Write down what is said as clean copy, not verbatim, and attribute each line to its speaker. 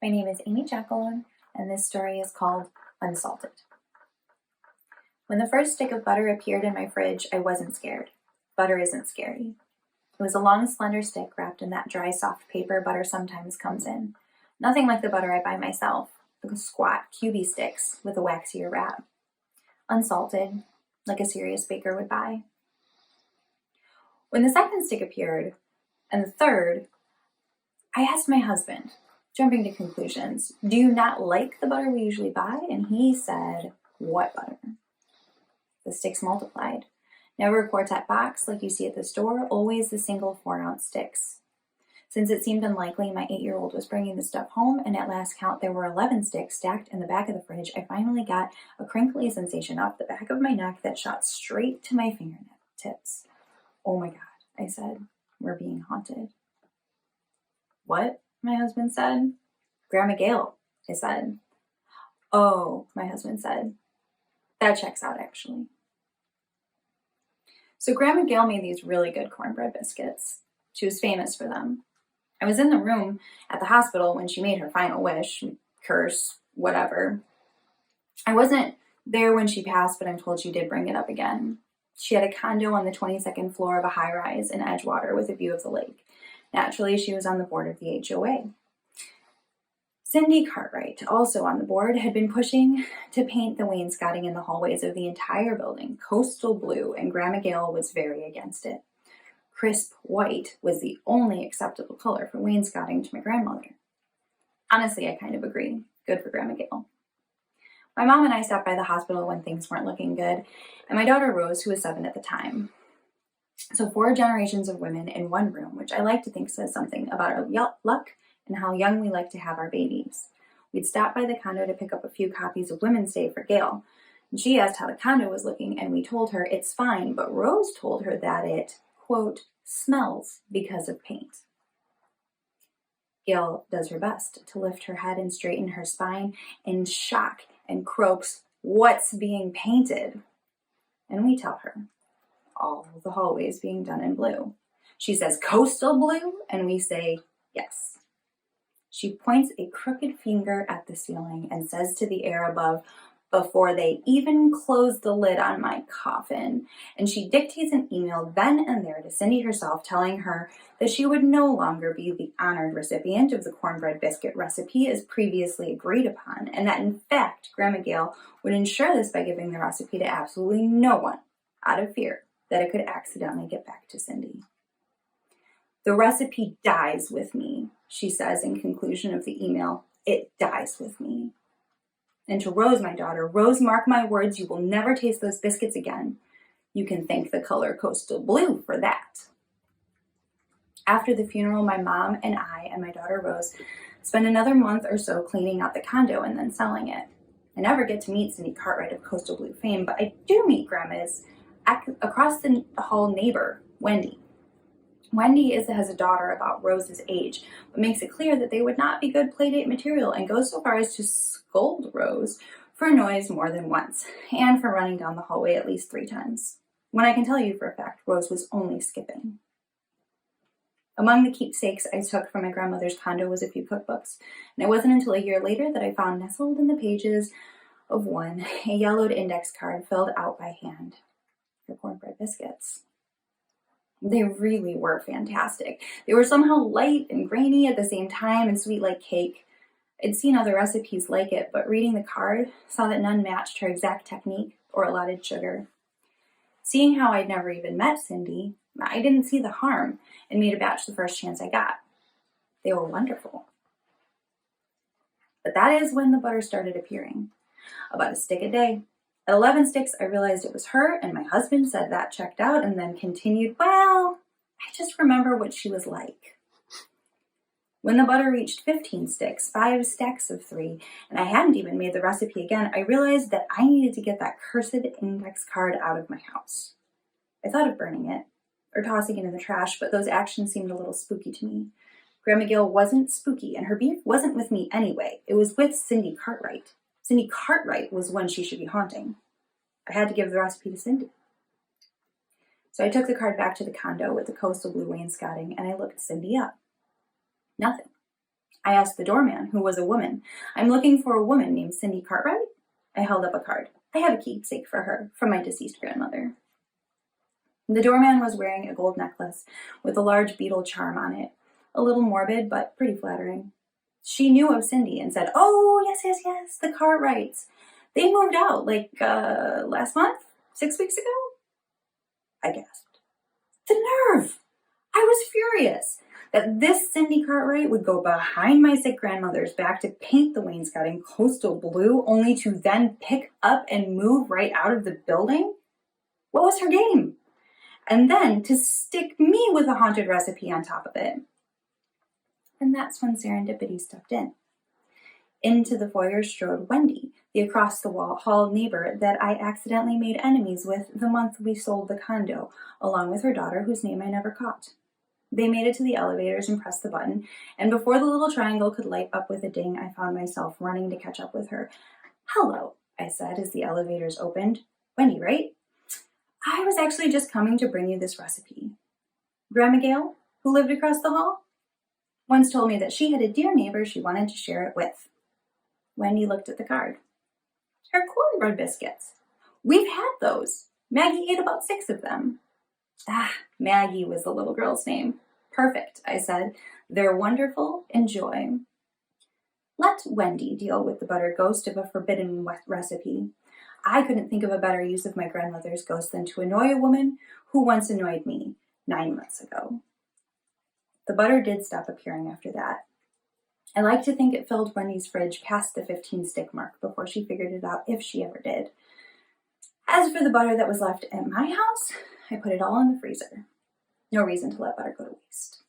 Speaker 1: My name is Amy Giacalone, and this story is called Unsalted. When the first stick of butter appeared in my fridge, I wasn't scared. Butter isn't scary. It was a long, slender stick wrapped in that dry, soft paper butter sometimes comes in. Nothing like the butter I buy myself, the squat, cubey sticks with a waxier wrap. Unsalted, like a serious baker would buy. When the second stick appeared, and the third, I asked my husband, jumping to conclusions, do you not like the butter we usually buy? And he said, what butter? The sticks multiplied. Never a quartet box like you see at the store, always the single 4-ounce sticks. Since it seemed unlikely my 8-year-old was bringing the stuff home, and at last count there were 11 sticks stacked in the back of the fridge, I finally got a crinkly sensation up the back of my neck that shot straight to my fingertips. Oh my God, I said, we're being haunted. What? My husband said. Grandma Gail, I said. Oh, my husband said. That checks out, actually. So Grandma Gail made these really good cornbread biscuits. She was famous for them. I was in the room at the hospital when she made her final wish, curse, whatever. I wasn't there when she passed, but I'm told she did bring it up again. She had a condo on the 22nd floor of a high-rise in Edgewater with a view of the lake. Naturally, she was on the board of the HOA. Cindy Cartwright, also on the board, had been pushing to paint the wainscoting in the hallways of the entire building coastal blue, and Grandma Gail was very against it. Crisp white was the only acceptable color for wainscoting to my grandmother. Honestly, I kind of agree. Good for Grandma Gail. My mom and I stopped by the hospital when things weren't looking good, and my daughter Rose, who was 7 at the time. So 4 generations of women in one room, which I like to think says something about our luck and how young we like to have our babies. We'd stopped by the condo to pick up a few copies of Women's Day for Gail, and she asked how the condo was looking, and we told her it's fine, but Rose told her that it, quote, smells because of paint. Gail does her best to lift her head and straighten her spine in shock and croaks, what's being painted? And we tell her, all the hallways being done in blue. She says, coastal blue? And we say, yes. She points a crooked finger at the ceiling and says to the air above, before they even close the lid on my coffin. And she dictates an email then and there to Cindy herself, telling her that she would no longer be the honored recipient of the cornbread biscuit recipe as previously agreed upon, and that in fact, Grandma Gail would ensure this by giving the recipe to absolutely no one, out of fear that it could accidentally get back to Cindy. The recipe dies with me, she says in conclusion of the email. It dies with me. And to Rose, my daughter, Rose, mark my words, you will never taste those biscuits again. You can thank the color coastal blue for that. After the funeral, my mom and I and my daughter Rose spend another month or so cleaning out the condo and then selling it. I never get to meet Cindy Cartwright of coastal blue fame, but I do meet Grandma's across the hall neighbor, Wendy. Wendy has a daughter about Rose's age, but makes it clear that they would not be good playdate material and goes so far as to scold Rose for noise more than once and for running down the hallway at least 3 times. When I can tell you for a fact, Rose was only skipping. Among the keepsakes I took from my grandmother's condo was a few cookbooks, and it wasn't until a year later that I found nestled in the pages of one a yellowed index card filled out by hand for cornbread biscuits. They really were fantastic. They were somehow light and grainy at the same time and sweet like cake. I'd seen other recipes like it, but reading the card, saw that none matched her exact technique or allotted sugar. Seeing how I'd never even met Cindy, I didn't see the harm and made a batch the first chance I got. They were wonderful. But that is when the butter started appearing. About a stick a day. At 11 sticks, I realized it was her, and my husband said that checked out and then continued, well, I just remember what she was like. When the butter reached 15 sticks, 5 stacks of 3, and I hadn't even made the recipe again, I realized that I needed to get that cursed index card out of my house. I thought of burning it, or tossing it in the trash, but those actions seemed a little spooky to me. Grandma Gail wasn't spooky, and her beef wasn't with me anyway. It was with Cindy Cartwright. Cindy Cartwright was one she should be haunting. I had to give the recipe to Cindy. So I took the card back to the condo with the coastal blue wainscoting, and I looked Cindy up. Nothing. I asked the doorman, who was a woman. I'm looking for a woman named Cindy Cartwright. I held up a card. I have a keepsake for her from my deceased grandmother. The doorman was wearing a gold necklace with a large beetle charm on it. A little morbid, but pretty flattering. She knew of Cindy and said, "Oh, yes, the Cartwrights. They moved out, last month? 6 weeks ago?" I gasped. The nerve! I was furious that this Cindy Cartwright would go behind my sick grandmother's back to paint the wainscoting coastal blue, only to then pick up and move right out of the building. What was her game? And then to stick me with a haunted recipe on top of it. And that's when serendipity stepped in. Into the foyer strode Wendy, the across-the-hall neighbor that I accidentally made enemies with the month we sold the condo, along with her daughter, whose name I never caught. They made it to the elevators and pressed the button, and before the little triangle could light up with a ding, I found myself running to catch up with her. "Hello," I said as the elevators opened. "Wendy, right? I was actually just coming to bring you this recipe. Grandma Gail, who lived across the hall, once told me that she had a dear neighbor she wanted to share it with." Wendy looked at the card. "Her cornbread biscuits. We've had those. Maggie ate about 6 of them." Maggie was the little girl's name. "Perfect," I said. "They're wonderful. Enjoy." Let Wendy deal with the butter ghost of a forbidden recipe. I couldn't think of a better use of my grandmother's ghost than to annoy a woman who once annoyed me 9 months ago. The butter did stop appearing after that. I like to think it filled Wendy's fridge past the 15-stick mark before she figured it out, if she ever did. As for the butter that was left at my house, I put it all in the freezer. No reason to let butter go to waste.